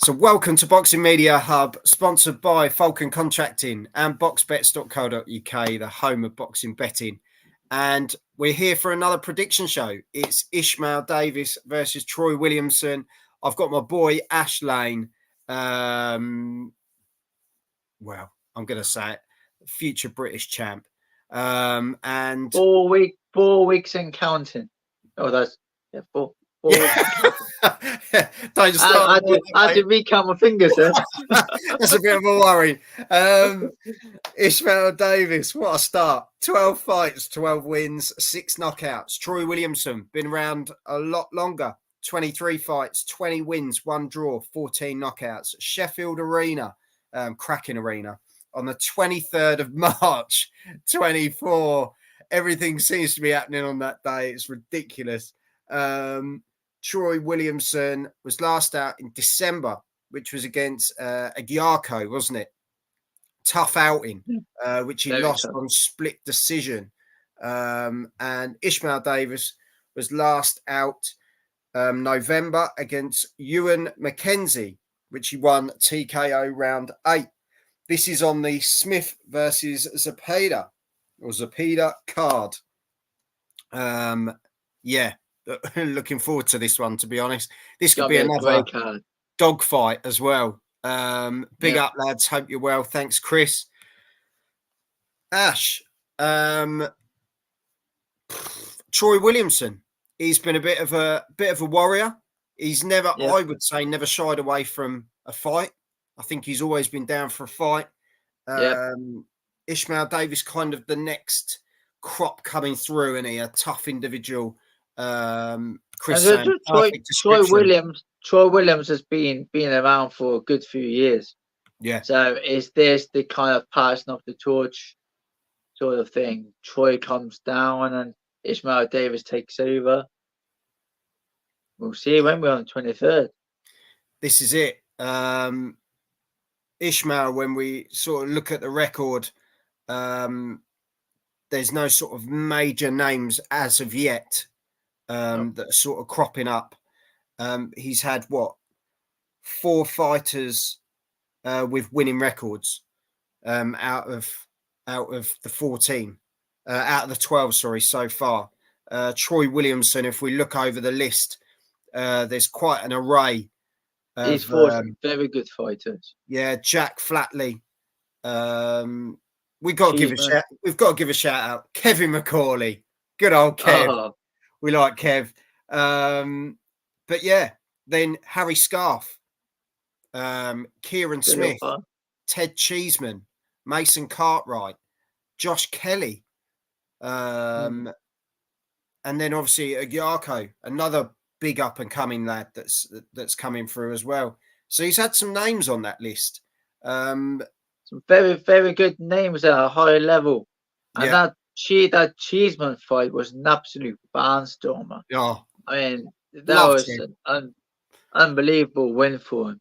So welcome to Boxing Media Hub, sponsored by Falcon Contracting and boxbets.co.uk, the home of boxing betting. And we're here for another prediction show. It's Ishmael Davis versus Troy Williamson. I've got my boy Ash Lane. Well, I'm going to say it, future British champ. And 4 weeks and counting. Oh, that's four. Don't start. I had to recount my fingers there. That's a bit of a worry. Ishmael Davis, what a start. 12 fights, 12 wins, 6 knockouts. Troy Williamson, been around a lot longer. 23 fights, 20 wins, 1 draw, 14 knockouts. Sheffield Arena, cracking arena, on the 23rd of March, 24. Everything seems to be happening on that day. It's ridiculous. Troy Williamson was last out in December, which was against Aguiarco, wasn't it? Tough outing, which he lost on split decision. And Ishmael Davis was last out November against Ewan McKenzie, which he won TKO round 8. This is on the Smith versus Zepeda card. Looking forward to this one, to be honest. This could be another dogfight as well. Big up, lads. Hope you're well. Thanks, Chris. Ash, Troy Williamson. He's been a bit of a warrior. He's never, I would say, never shied away from a fight. I think he's always been down for a fight. Ishmael Davis, kind of the next crop coming through, and he a tough individual. Chris, Troy Williams has been around for a good few years. Yeah. So is this the kind of passing off the torch sort of thing? Troy comes down and Ishmael Davis takes over. We'll see when we're on the 23rd. This is it. Ishmael, when we sort of look at the record, there's no sort of major names as of yet that are sort of cropping up. He's had 4 fighters with winning records out of the 14, out of the 12, so far. Troy Williamson, if we look over the list, there's quite an array. He's fought some very good fighters. Yeah, Jack Flatley. We've got to give a shout out. Kevin McCauley. Good old Kev. Oh. We like Kev. But yeah, then Harry Scarf, Kieran Smith, Ted Cheeseman, Mason Cartwright, Josh Kelly, and then obviously Aguiarco, another big up and coming lad that's coming through as well. So he's had some names on that list. Some very, very good names at a higher level. And that Cheeseman fight was an absolute barnstormer. Yeah. I mean, that was an unbelievable win for him.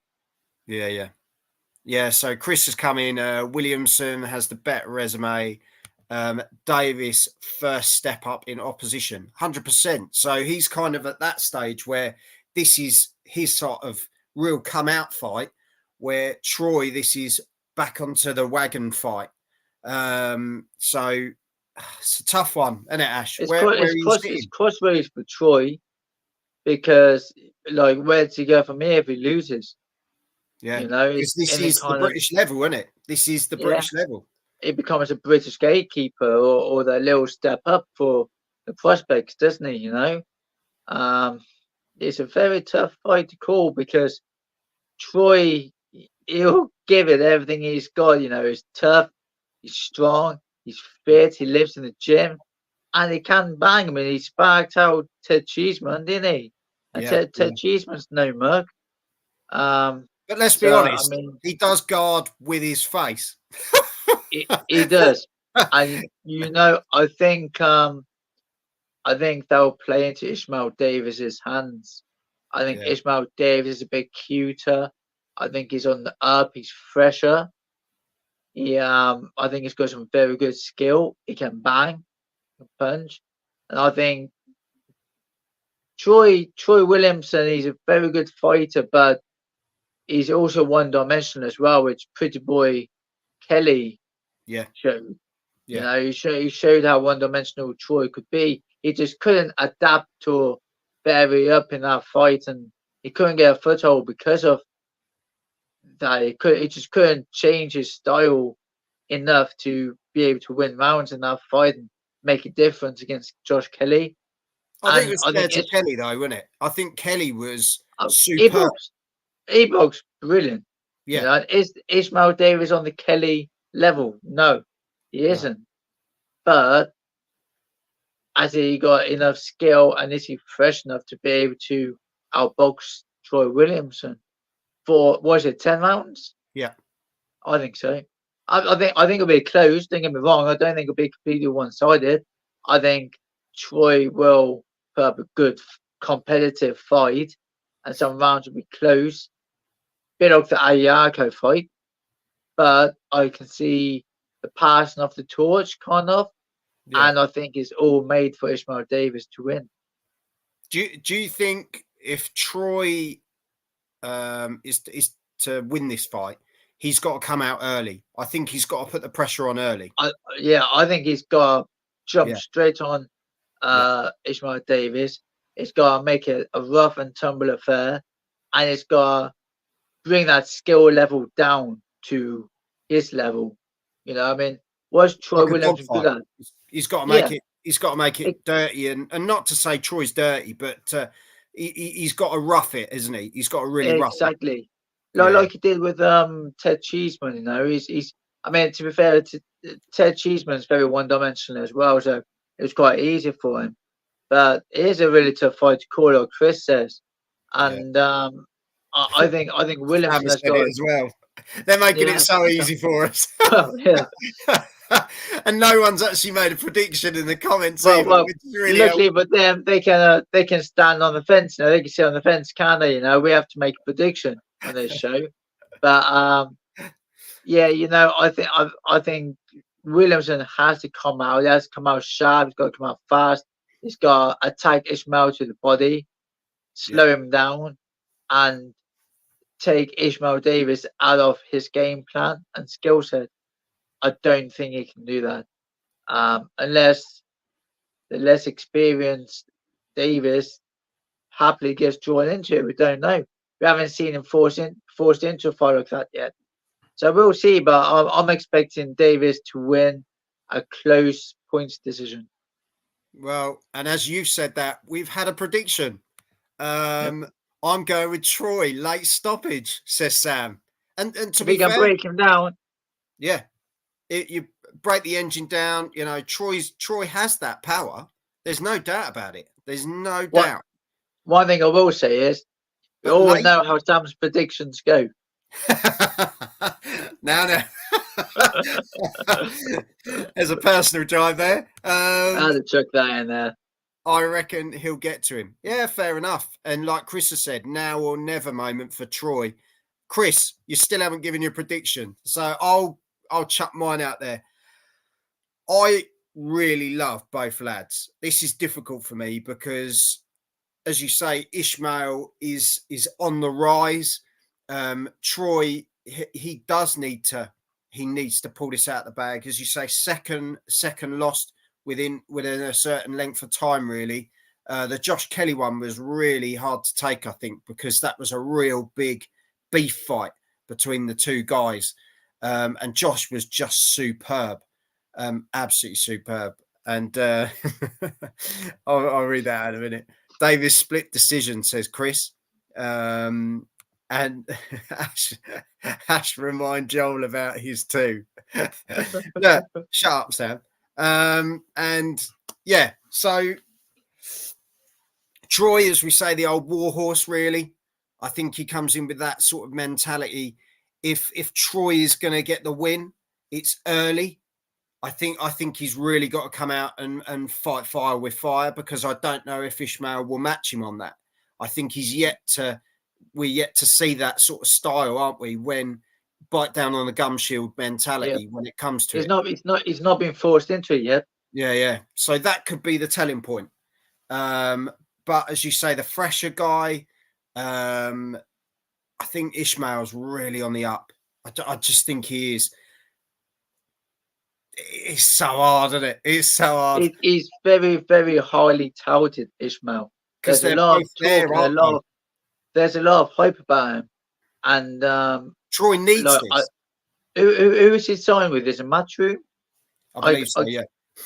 Yeah, so Chris has come in. Williamson has the better resume. Davis, first step up in opposition, 100%. So he's kind of at that stage where this is his sort of real come out fight, where Troy, this is back onto the wagon fight. So it's a tough one, isn't it, Ash? It's crossways for Troy, because where does he go from here if he loses? Yeah, because this is the British level, isn't it? This is the British level. It becomes a British gatekeeper or the little step up for the prospects, doesn't he? It's a very tough fight to call, because Troy, he'll give it everything he's got. He's tough, he's strong, he's fit, he lives in the gym, and he can bang. I mean, he sparked out Ted Cheeseman, didn't he? And Ted Cheeseman's no mug. But let's be honest, he does guard with his face. He does. And I think they'll play into Ishmael Davis's hands. I think Ishmael Davis is a bit cuter. I think he's on the up. He's fresher. I think he's got some very good skill. He can bang, can punch, and I think Troy Williamson, he's a very good fighter, but he's also one-dimensional as well, which Pretty Boy Kelly Yeah. showed. Yeah. You know, he showed how one-dimensional Troy could be. He just couldn't adapt to vary up in that fight, and he couldn't get a foothold because of that. He just couldn't change his style enough to be able to win rounds in that fight and make a difference against Josh Kelly. I think it And was I fair think to Kelly though, wasn't it? I think Kelly was superb. Ebok's brilliant. Yeah. You know, is Ishmael Davis on the Kelly level? No, he isn't. No. But has he got enough skill and is he fresh enough to be able to outbox Troy Williamson for, was it 10 rounds? Yeah. I think so. I think it'll be close. Don't get me wrong. I don't think it'll be completely one-sided. I think Troy will put up a good competitive fight, and some rounds will be close. Bit like the Ayako fight, but I can see the passing of the torch, kind of, and I think it's all made for Ishmael Davis to win. Do you think if Troy is to win this fight, he's got to come out early? I think he's got to put the pressure on early. I think he's got to jump straight on Ishmael Davis. It's got to make it a rough and tumble affair, and it's got to bring that skill level down to his level. You know, I mean, what's Troy Williamson good at? He's got to make it. He's got to make it dirty, and not to say Troy's dirty, but he's got to rough it, isn't he? He's got to really rough it. Exactly. Like he did with Ted Cheeseman. You know, he's. I mean, to be fair, Ted Cheeseman's very one-dimensional as well, so it was quite easy for him. But it is a really tough fight to call, like Chris says, and I think Williamson has got as well. They're making it so easy for us. Yeah. And no one's actually made a prediction in the comments. Well, really luckily, but them they can stand on the fence. You know, they can sit on the fence, can't they? You know, we have to make a prediction on this show. But you know, I think Williamson has to come out. He has to come out sharp. He's got to come out fast. He's got to attack Ishmael to the body, slow him down, and take Ishmael Davis out of his game plan and skill set. I don't think he can do that unless the less experienced Davis happily gets drawn into it. We don't know. We haven't seen him forced into a fight like that yet. So we'll see. But I'm expecting Davis to win a close points decision. Well, and as you've said that, we've had a prediction. I'm going with Troy, late stoppage, says Sam. And to be fair, we can break him down. Yeah. You break the engine down, you know, Troy has that power. There's no doubt about it. There's no doubt. One thing I will say is we all know how Sam's predictions go. now. There's a personal drive there. I had to chuck that in there. I reckon he'll get to him. Yeah, fair enough. And like Chris has said, now or never moment for Troy. Chris, you still haven't given your prediction. So I'll chuck mine out there. I really love both lads. This is difficult for me because, as you say, Ishmael is on the rise. Troy, he needs to pull this out of the bag. As you say, second lost within a certain length of time, really. The Josh Kelly one was really hard to take, I think, because that was a real big beef fight between the two guys. And Josh was just superb, absolutely superb. And I'll read that out in a minute. Davis split decision, says Chris. And Ash remind Joel about his too. No, shut up, Sam. And yeah, so Troy, as we say, the old war horse, really. I think he comes in with that sort of mentality. If Troy is going to get the win, it's early. I think he's really got to come out and fight fire with fire, because I don't know if Ishmael will match him on that. I think we're yet to see that sort of style, aren't we? When bite down on the gum shield mentality when it comes to He's not been forced into it yet. Yeah. So that could be the telling point. But as you say, the fresher guy, I think Ishmael's really on the up. I just think he is. It's so hard, isn't it? It's so hard. It is very, very highly touted, Ishmael. Because There's a they're lot both of there, talk and aren't they? there's a lot of hype about him. And Troy needs like, this. who is he signed with? Is it Matchroom? I believe so, yeah.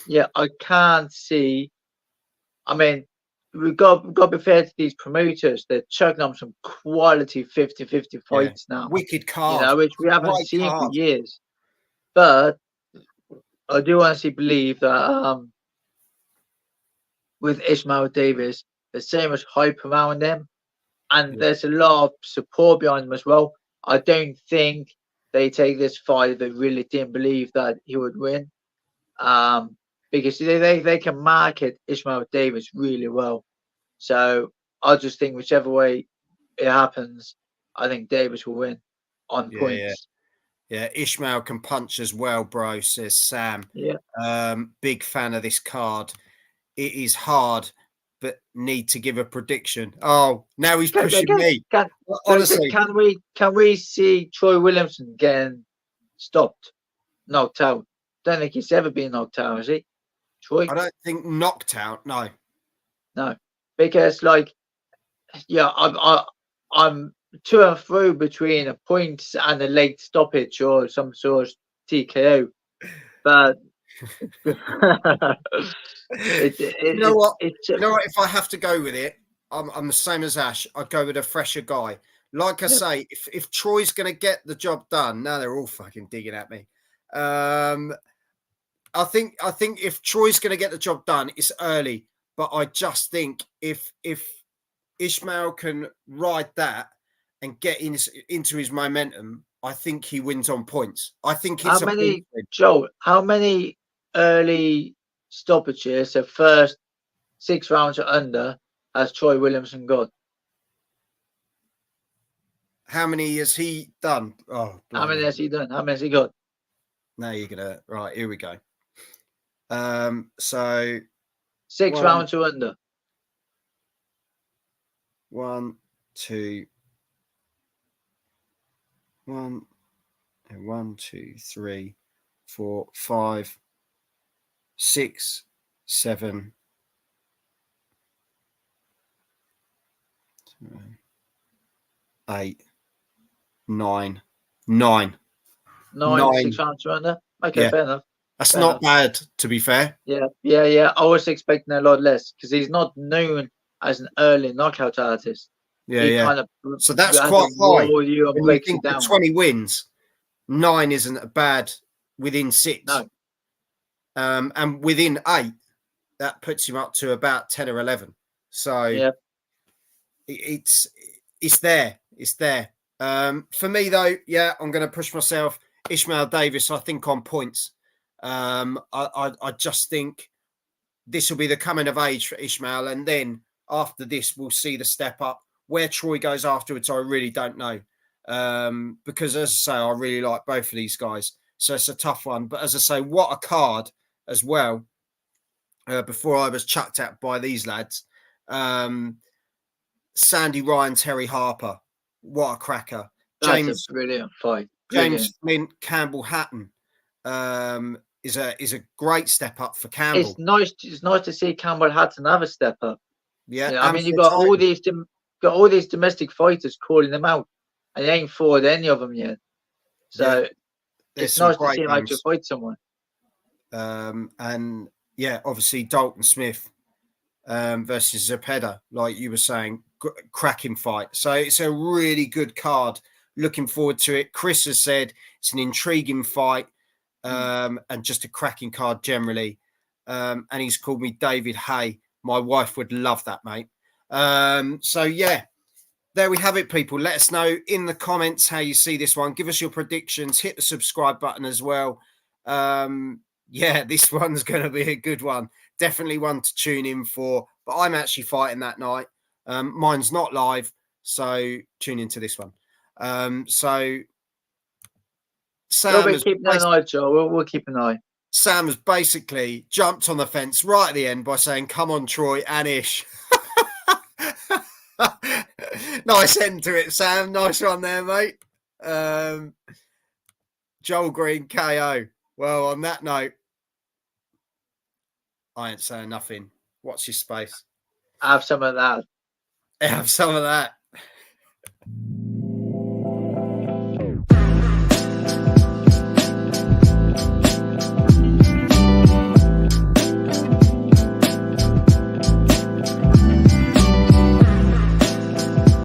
Yeah, I can't see. I mean, we've got to be fair to these promoters. They're chucking on some quality 50-50 fights now. Wicked card. You know, which we haven't Great seen card. for years. But I do honestly believe that with Ishmael Davis, there's so much hype around him, and there's a lot of support behind him as well. I don't think they take this fight if they really didn't believe that he would win. Because they can market Ishmael Davis really well. So I just think whichever way it happens, I think Davis will win on points. Yeah, Ishmael can punch as well, bro, says Sam. Yeah. Big fan of this card. It is hard, but need to give a prediction. Oh, now he's pushing me. Honestly. Can we see Troy Williamson getting stopped, knocked out? Don't think he's ever been knocked out, has he? Troy? I don't think knocked out, no. No. Because I'm to and fro between a point and a late stoppage or some sort of TKO. But you know what? If I have to go with it, I'm the same as Ash. I'd go with a fresher guy. Like I say, if Troy's going to get the job done, now they're all fucking digging at me. I think if Troy's going to get the job done, it's early. But I just think if Ishmael can ride that and get into his momentum, I think he wins on points. I think it's how many early stoppages, the first 6 rounds or under, has Troy Williamson got? How many has he done? Oh, how many has he done? How many has he got? Now you're gonna here we go. So 6 rounds or under. 1, 2, 1, 2, 3, 4, 5, 6, 7, 8, 9. 9. 6 rounds or under. Okay, fair enough. That's not bad, to be fair. Yeah. I was expecting a lot less because he's not known as an early knockout artist. Kind of so that's quite high. When you think 20 wins, 9 isn't bad within 6. No. And within 8, that puts him up to about 10 or 11. So it's there. It's there. For me, though, I'm going to push myself. Ishmael Davis, I think, on points. I just think this will be the coming of age for Ishmael, and then after this, we'll see the step up. Where Troy goes afterwards, I really don't know. Because, as I say, I really like both of these guys. So it's a tough one. But as I say, what a card as well. Before I was chucked at by these lads. Sandy Ryan, Terry Harper. What a cracker. That's a brilliant fight. James Flint, Campbell Hatton. Is a great step up for Campbell. It's nice to see Campbell Hatton have a step up. Yeah, I mean, you've got all these domestic fighters calling them out, and he ain't fought any of them yet. So it's nice to see him actually fight someone. And obviously Dalton Smith versus Zepeda, like you were saying, cracking fight. So it's a really good card. Looking forward to it. Chris has said it's an intriguing fight. And just a cracking card generally. And he's called me David Hay. My wife would love that, mate. There we have it, people. Let us know in the comments how you see this one. Give us your predictions. Hit the subscribe button as well. This one's going to be a good one. Definitely one to tune in for. But I'm actually fighting that night. Mine's not live, so tune into this one. Sam we'll keep an eye, Joe. We'll keep an eye. Sam has basically jumped on the fence right at the end by saying, "Come on, Troy and Ish." Nice end to it, Sam. Nice one there, mate. Joel Green KO. Well, on that note, I ain't saying nothing. Watch your space. Have some of that. Have some of that.